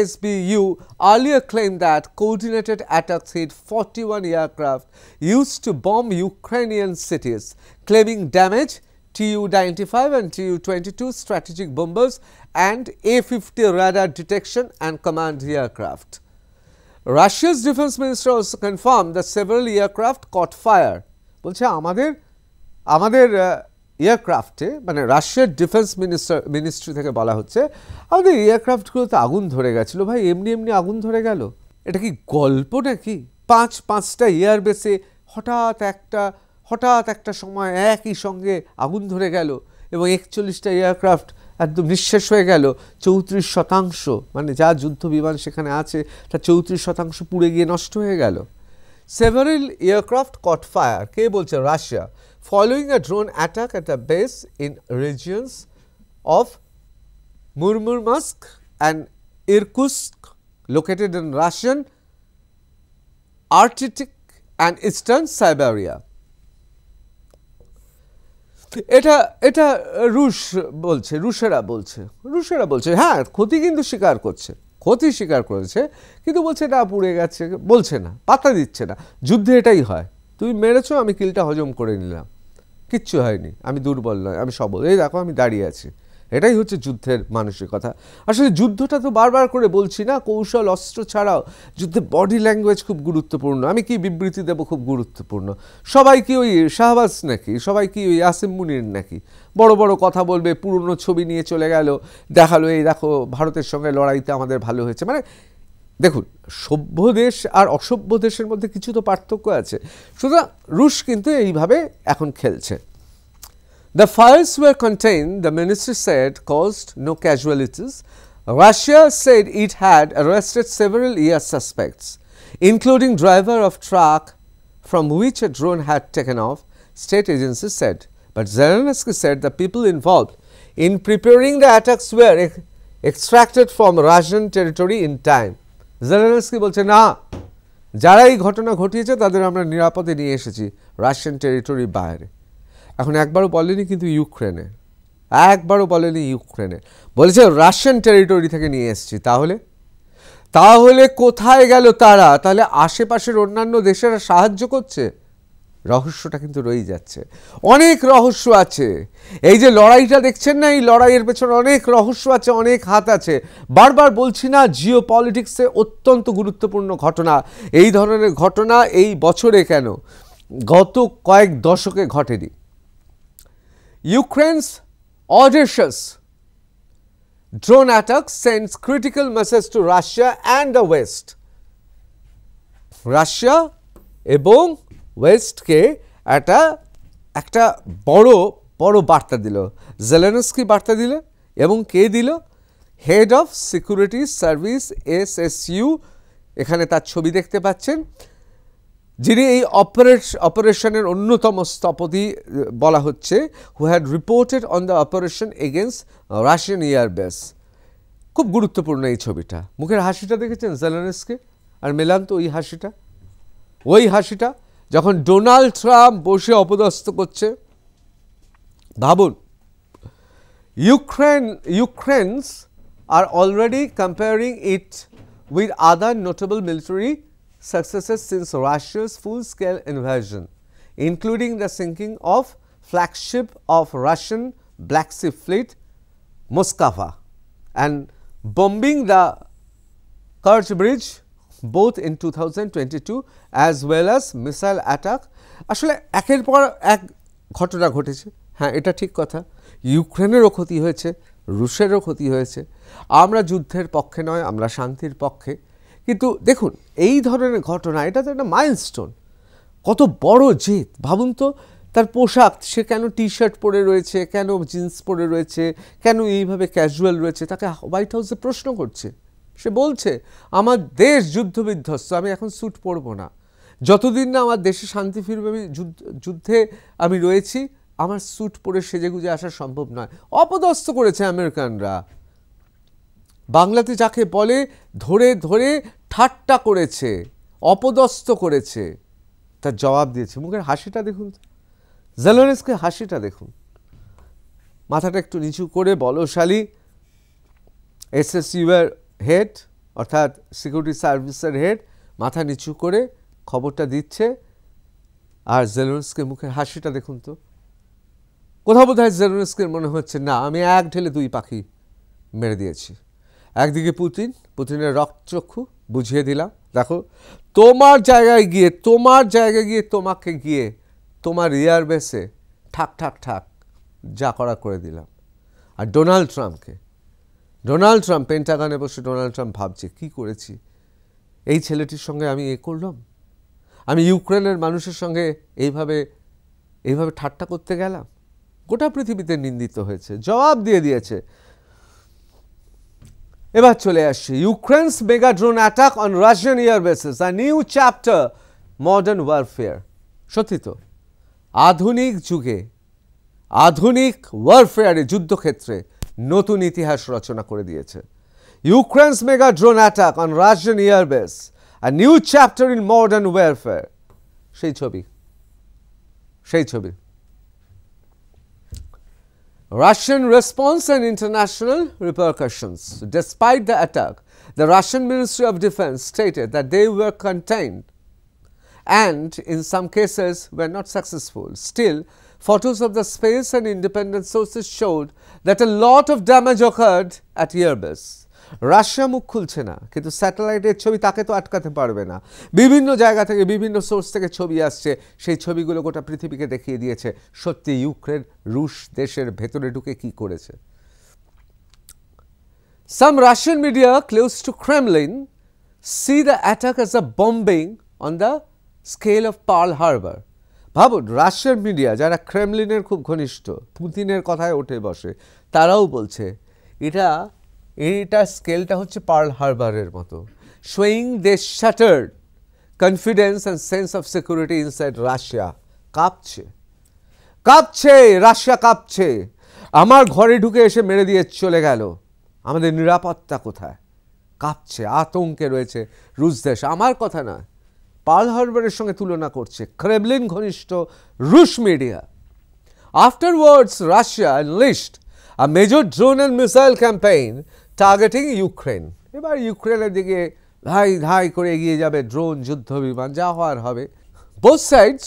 SBU earlier claimed that coordinated attacks hit 41 aircraft used to bomb Ukrainian cities, claiming damage Tu-95 and Tu-22 strategic bombers and A-50 radar detection and command aircraft. Russia's defense minister also confirmed that several aircraft caught fire. বলছে আমাদের এয়ারক্রাফটে মানে রাশিয়ার defence ministry থেকে বলা হচ্ছে আমাদের এয়ারক্রাফটগুলোতে আগুন ধরে গেছিল। ভাই এমনি এমনি আগুন ধরে গেল? এটা কি গল্প নাকি? পাঁচটা এয়ারবেসে হঠাৎ একটা সময় একই সঙ্গে আগুন ধরে গেল এবং 41টা এয়ারক্রাফট একদম নিঃশেষ হয়ে গেল। 34% মানে যা যুদ্ধ বিমান সেখানে আছে তার 34% পুড়ে গিয়ে নষ্ট হয়ে গেল। Several aircraft caught fire, কে বলছে? Russia, following a drone attack at a base in regions of Murmansk and Irkutsk located in Russian Arctic and Eastern Siberia. এটা রুশেরা বলছে হ্যাঁ ক্ষতি কিন্তু স্বীকার করেছে কিন্তু বলছে এটা পুড়ে গেছে, বলছে না, পাত্তা দিচ্ছে না। যুদ্ধে এটাই হয়, তুমি মেরেছো আমি কিলটা হজম করে নিলাম, কিচ্ছু হয়নি, আমি দুর্বল নয়, আমি সবল, এই দেখো আমি দাঁড়িয়ে আছি। এটাই হচ্ছে যুদ্ধের মানসিকতা। আসলে যুদ্ধটা তো বারবার করে বলছি না, কৌশল অস্ত্র ছাড়াও যুদ্ধে বডি ল্যাঙ্গুয়েজ খুব গুরুত্বপূর্ণ। আমি কি বিবৃতি দেবো খুব গুরুত্বপূর্ণ। সবাই কি ওই শাহবাজ নাকি? সবাই কি ওই আসিম মুনির নাকি? বড় বড় কথা বলবে, পুরনো ছবি নিয়ে চলে গেল, দেখালো এই দেখো ভারতের সঙ্গে লড়াইতে আমাদের ভালো হয়েছে। মানে দেখুন, সভ্য দেশ আর অসভ্য দেশের মধ্যে কিছু তো পার্থক্য আছে। সুতরাং রুশ কিন্তু এইভাবে এখন খেলছে। The fires were contained, the ministry said, caused no casualties. Russia said it had arrested several IS suspects, including driver of truck from which a drone had taken off, state agencies said. But Zelensky said the people involved in preparing the attacks were extracted from Russian territory in time. Zelensky বলছে না, যারা এই ঘটনা ঘটিয়েছে তাদের আমরা নিরাপদে নিয়ে এসেছি রাশিয়ান টেরিটরির বাইরে। এখন একবারও বলেনি কিন্তু ইউক্রেনে, বলেছে রাশিয়ান টেরিটরি থেকে নিয়ে এসেছি। তাহলে কোথায় গেল তারা? তাহলে আশেপাশের অন্যান্য দেশেরা সাহায্য করছে? রহস্যটা কিন্তু রয়ে যাচ্ছে, অনেক রহস্য আছে। এই যে লড়াইটা দেখছেন না, এই লড়াইয়ের পেছনে অনেক রহস্য আছে, অনেক হাত আছে। বারবার বলছি না, জিও পলিটিক্সে অত্যন্ত গুরুত্বপূর্ণ ঘটনা। এই ধরনের ঘটনা এই বছরে কেন, গত কয়েক দশকে ঘটেনি। Ukraine's audacious drone attack sends critical message to Russia and the West. Russia এবং ওয়েস্টকে একটা বড় বার্তা দিল। জেলেনস্কি বার্তা দিল এবং কে দিল? Head of security service SSU, এখানে তার ছবি দেখতে পাচ্ছেন, যিনি এই অপারেশনের অন্যতম স্থপতি বলা হচ্ছে, who had reported on the operation against Russian airbase. খুব গুরুত্বপূর্ণ এই ছবিটা। মুখের হাসিটা দেখেছেন জেলেনস্কি? আর মেলান তো ওই হাসিটা যখন ডোনাল্ড ট্রাম্প বসে অপদস্থ করছে। ভাবুন, Ukrainians are already comparing it with other notable military successes since Russia's full-scale invasion, including the sinking of flagship of Russian Black Sea Fleet, Moskva, and bombing the Kerch Bridge both in 2022 as well as missile attack. আসলে একের পর এক ঘটনা ঘটেছে। হ্যাঁ, এটা ঠিক কথা, ইউক্রেনেরও ক্ষতি হয়েছে, রুশেরও ক্ষতি হয়েছে। আমরা যুদ্ধের পক্ষে নয়, আমরা শান্তির পক্ষে। কিন্তু দেখুন, এই ধরনের ঘটনা, এটা তো একটা মাইলস্টোন, কত বড় জেদ। ভাবুন তো, তার পোশাক, সে কেন টি-শার্ট পরে রয়েছে, কেন জিন্স পরে রয়েছে, কেন এইভাবে ক্যাজুয়াল রয়েছে, তাকে হোয়াইট হাউসে প্রশ্ন করছে। সে বলছে আমার দেশ যুদ্ধবিধ্বস্ত, আমি এখন স্যুট পরবো না, যতদিন না আমার দেশে শান্তি ফিরবে, আমি যুদ্ধে আমি রয়েছি, আমার স্যুট পরে সেজেগুজে আসা সম্ভব নয়। অপদস্থ করেছে আমেরিকানরা, বাংলাতে যাকে বলে ধরে ঠাট্টা করেছে, অপদস্থ করেছে, তার জবাব দিয়েছে। মুখের হাসিটা দেখুন, জেলেনস্কির হাসিটা দেখুন, মাথাটা একটু নিচু করে, বলশালী SSU এর হেড অর্থাৎ সিকিউরিটি সার্ভিসের হেড মাথা নিচু করে খবরটা দিচ্ছে। আর জেলেনস্কির মুখের হাসিটা দেখুন তো, কোথাও বোধহয় জেলেনস্কির মনে হচ্ছে না আমি এক ঢেলে দুই পাখি মেরে দিয়েছি। একদিকে পুতিনের রক্তচক্ষু বুঝিয়ে দিলাম, দেখো তোমার জায়গায় গিয়ে তোমাকে গিয়ে তোমার এয়ারবেসে ঠাক ঠাক ঠাক যা করা করে দিলাম। আর ডোনাল্ড ট্রাম্প পেন্টাগনে বসে ডোনাল্ড ট্রাম্প ভাবছে কি করেছি, এই ছেলেটির সঙ্গে আমি করলাম, আমি ইউক্রেনের মানুষের সঙ্গে এইভাবে ঠাট্টা করতে গেলাম। গোটা পৃথিবীতে নিন্দিত হয়েছে, জবাব দিয়ে দিয়েছে। এবার চলে আসছে Ukraine's mega drone attack on Russian airbases, a new chapter modern warfare. সত্যি তো, আধুনিক যুগে আধুনিক ওয়ারফেয়ারে যুদ্ধক্ষেত্রে নতুন ইতিহাস রচনা করে দিয়েছে। Ukraine's mega drone attack on Russian airbase, a new chapter in modern warfare. সেই ছবি Russian response and international repercussions. Despite the attack, the Russian Ministry of Defense stated that they were contained and in some cases were not successful. Still, photos of the space and independent sources showed that a lot of damage occurred at Airbus. Russia মুখ খুলছে না, কিন্তু স্যাটেলাইটের ছবি তাকে তো আটকাতে পারবে না। বিভিন্ন জায়গা থেকে বিভিন্ন সোর্স থেকে ছবি আসছে, সেই ছবিগুলো গোটা পৃথিবীকে দেখিয়ে দিয়েছে সত্যি ইউক্রেন রুশ দেশের ভেতরে ঢুকে কি করেছে। Some Russian media close to Kremlin see the attack as a bombing on the scale of Pearl Harbor. ভাবুন, রাশিয়ান মিডিয়া যারা ক্রেমলিনের খুব ঘনিষ্ঠ, পুতিনের কথায় ওঠে বসে, তারাও বলছে এটা স্কেলটা হচ্ছে পার্ল হারবারের মতো। Showing they shattered confidence and sense of security inside Russia. কাঁপছে রাশিয়া, কাঁপছে। আমার ঘরে ঢুকে এসে মেরে দিয়ে চলে গেল, আমাদের নিরাপত্তা কোথায়? কাঁপছে, আতঙ্কে রয়েছে রুশ দেশ। আমার কথা না, পার্ল হারবারের সঙ্গে তুলনা করছে ক্রেমলিন ঘনিষ্ঠ রুশ media. Afterwards, Russia unleashed a major drone and missile campaign targeting Ukraine. এবার ইউক্রেনের দিকে ধাই করে এগিয়ে যাবে ড্রোন, যুদ্ধ বিমান, যা হওয়ার হবে। Both sides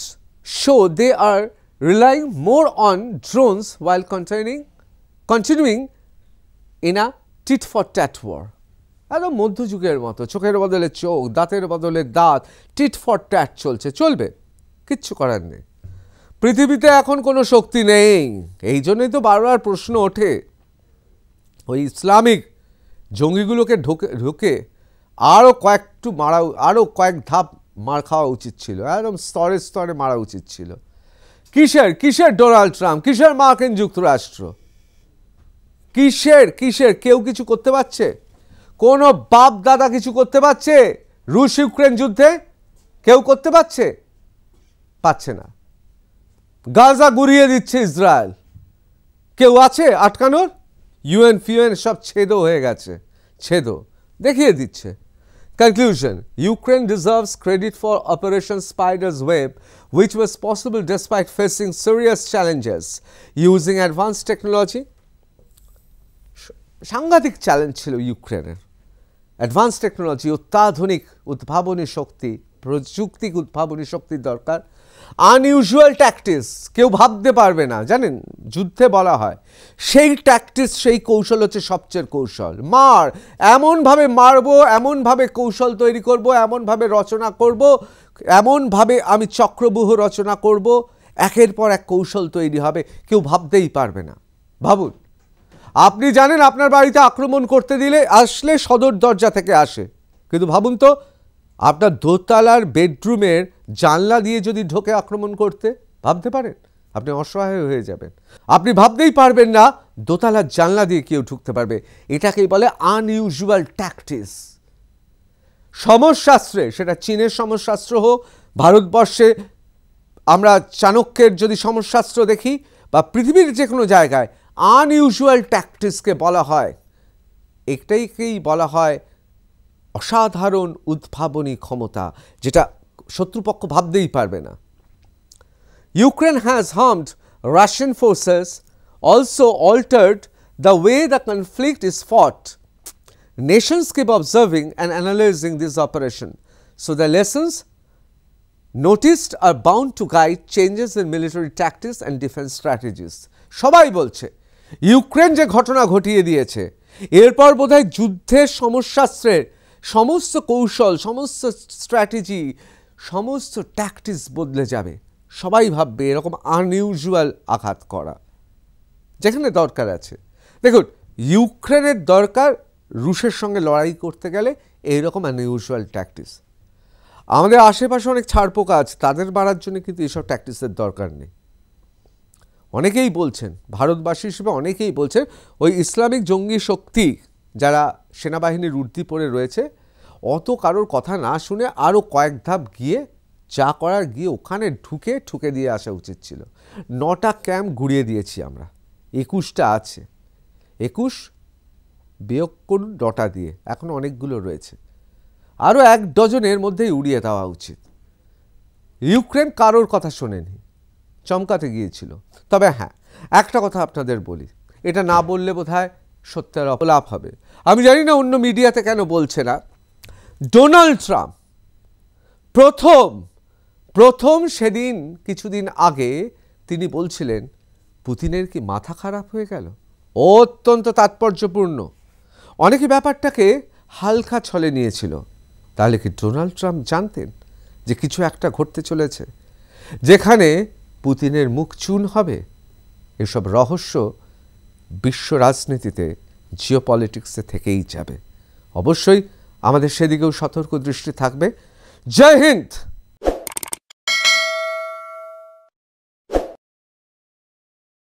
show they are relying more on drones while continuing in a tit for tat war. একদম মধ্যযুগের মতো, চোখের বদলে চোখ, দাঁতের বদলে দাঁত, টিট ফর ট্যাট চলবে, কিচ্ছু করার নেই। পৃথিবীতে এখন কোনো শক্তি নেই। এই জন্যই তো বারবার প্রশ্ন ওঠে, ওই ইসলামিক জঙ্গিগুলোকে ঢুকে আরও কয়েক ধাপ মার খাওয়া উচিত ছিল, একদম স্তরে স্তরে মারা উচিত ছিল। কিসের ডোনাল্ড ট্রাম্প, কিসের মার্কিন যুক্তরাষ্ট্র, কিসের কেউ কিছু করতে পারছে? কোনো বাপ দাদা কিছু করতে পারছে? রুশ ইউক্রেন যুদ্ধে কেউ করতে পারছে না। গাজা গুড়িয়ে দিচ্ছে ইসরায়েল, কেউ আছে আটকানোর? ইউএন সব ছেদো হয়ে গেছে, দেখিয়ে দিচ্ছে। Conclusion: Ukraine deserves credit for Operation Spider's Web, which was possible despite facing serious challenges using advanced technology. সাংঘাতিক চ্যালেঞ্জ ছিল ইউক্রেনের। অ্যাডভান্স টেকনোলজি, অত্যাধুনিক উদ্ভাবনী শক্তি, প্রযুক্তিক উদ্ভাবনী শক্তির দরকার। আনইউজুয়াল ট্যাকটিক্স, কেউ ভাবতে পারবে না, জানেন যুদ্ধে বলা হয় সেই ট্যাকটিক্স, সেই কৌশল হচ্ছে সবচেয়ে কৌশল। এমনভাবে মারবো, এমনভাবে কৌশল তৈরি করব, এমনভাবে রচনা করব, এমনভাবে আমি চক্রব্যূহ রচনা করব, একের পর এক কৌশল তৈরি হবে, কেউ ভাবতেই পারবে না। ভাবুন, আপনি জানেন আপনার বাড়িতে আক্রমণ করতে আসলে সদর দরজা থেকে আসে, কিন্তু ভাবুন তো আপনার দোতলার বেডরুমের জানলা দিয়ে যদি ঢোকে আক্রমণ করতে, ভাবতে পারেন? আপনি অসহায় হয়ে যাবেন, আপনি ভাবতেই পারবেন না দোতলার জানলা দিয়ে কেউ ঢুকতে পারবে। এটাকেই বলে আনইউজুয়াল ট্যাকটিক্স। সমাজশাস্ত্রে, সেটা চীনের সমাজশাস্ত্র হোক, ভারতবর্ষে আমরা চাণক্যের যদি সমাজশাস্ত্র দেখি, বা পৃথিবীর যে কোনো জায়গায় আনইউজুয়াল ট্যাকটিক্সকে বলা হয়, এটাকেই বলা হয় অসাধারণ উদ্ভাবনী ক্ষমতা, যেটা শত্রুপক্ষ ভাবতেই পারবে না। Ukraine has harmed Russian forces, also altered the way the conflict is fought. Nations keep observing and analyzing this operation. So the lessons noticed are bound to guide changes in military tactics and defense strategies. সবাই বলছে Ukraine যে ঘটনা ঘটিয়ে দিয়েছে এরপর বোধহয় যুদ্ধের সমস্যাস্ত্রের সমস্ত কৌশল, সমস্ত স্ট্র্যাটেজি, সমস্ত ট্যাকটিক্স বদলে যাবে। সবাই ভাববে এরকম আনইউজুয়াল আঘাত করা যেখানে দরকার আছে। দেখুন, ইউক্রেনের দরকার রুশের সঙ্গে লড়াই করতে গেলে এইরকম আনইউজুয়াল ট্যাকটিক্স। আমাদের আশেপাশে অনেক ছাড়পোকা আছে, তাদের বাড়ার জন্য কিন্তু এইসব ট্যাকটিক্সের দরকার নেই। অনেকেই বলছেন, ভারতবাসী হিসেবে অনেকেই বলছেন, ওই ইসলামিক জঙ্গি শক্তি যারা সেনাবাহিনীর ঊর্ধ্বে পড়ে রয়েছে অত কারোর কথা না শুনে আরও কয়েক ধাপ গিয়ে যা করার গিয়ে ওখানে ঠুকে দিয়ে আসা উচিত ছিল। 9টা ক্যাম্প ঘুরিয়ে দিয়েছি আমরা, 21টা আছে। 21 বিয়োগ করুন 9টা দিয়ে, এখন অনেকগুলো রয়েছে, আরও 1 ডজনের মধ্যেই উড়িয়ে দেওয়া উচিত। ইউক্রেন কারোর কথা শোনেনি, চমকাতে গিয়েছিল। তবে হ্যাঁ, একটা কথা আপনাদের বলি, এটা না বললে বোধহয় সত্যের অপলাপ হবে। আমি জানি না অন্য মিডিয়াতে কেন বলছে না। ডোনাল্ড ট্রাম্প প্রথম সেদিন কিছুদিন আগে তিনি বলছিলেন পুতিনের কি মাথা খারাপ হয়ে গেল। অত্যন্ত তাৎপর্যপূর্ণ। অনেকে ব্যাপারটাকে হালকা ছলে নিয়েছিল। তাহলে কি ডোনাল্ড ট্রাম্প জানতেন যে কিছু একটা ঘটতে চলেছে, যেখানে পুতিনের মুখ চুন হবে? এসব রহস্য বিশ্ব রাজনীতিতে, জিওপলিটিক্সে থেকেই যাবে। অবশ্যই আমাদের সেদিকেও সতর্ক দৃষ্টি থাকবে। জয় হিন্দ।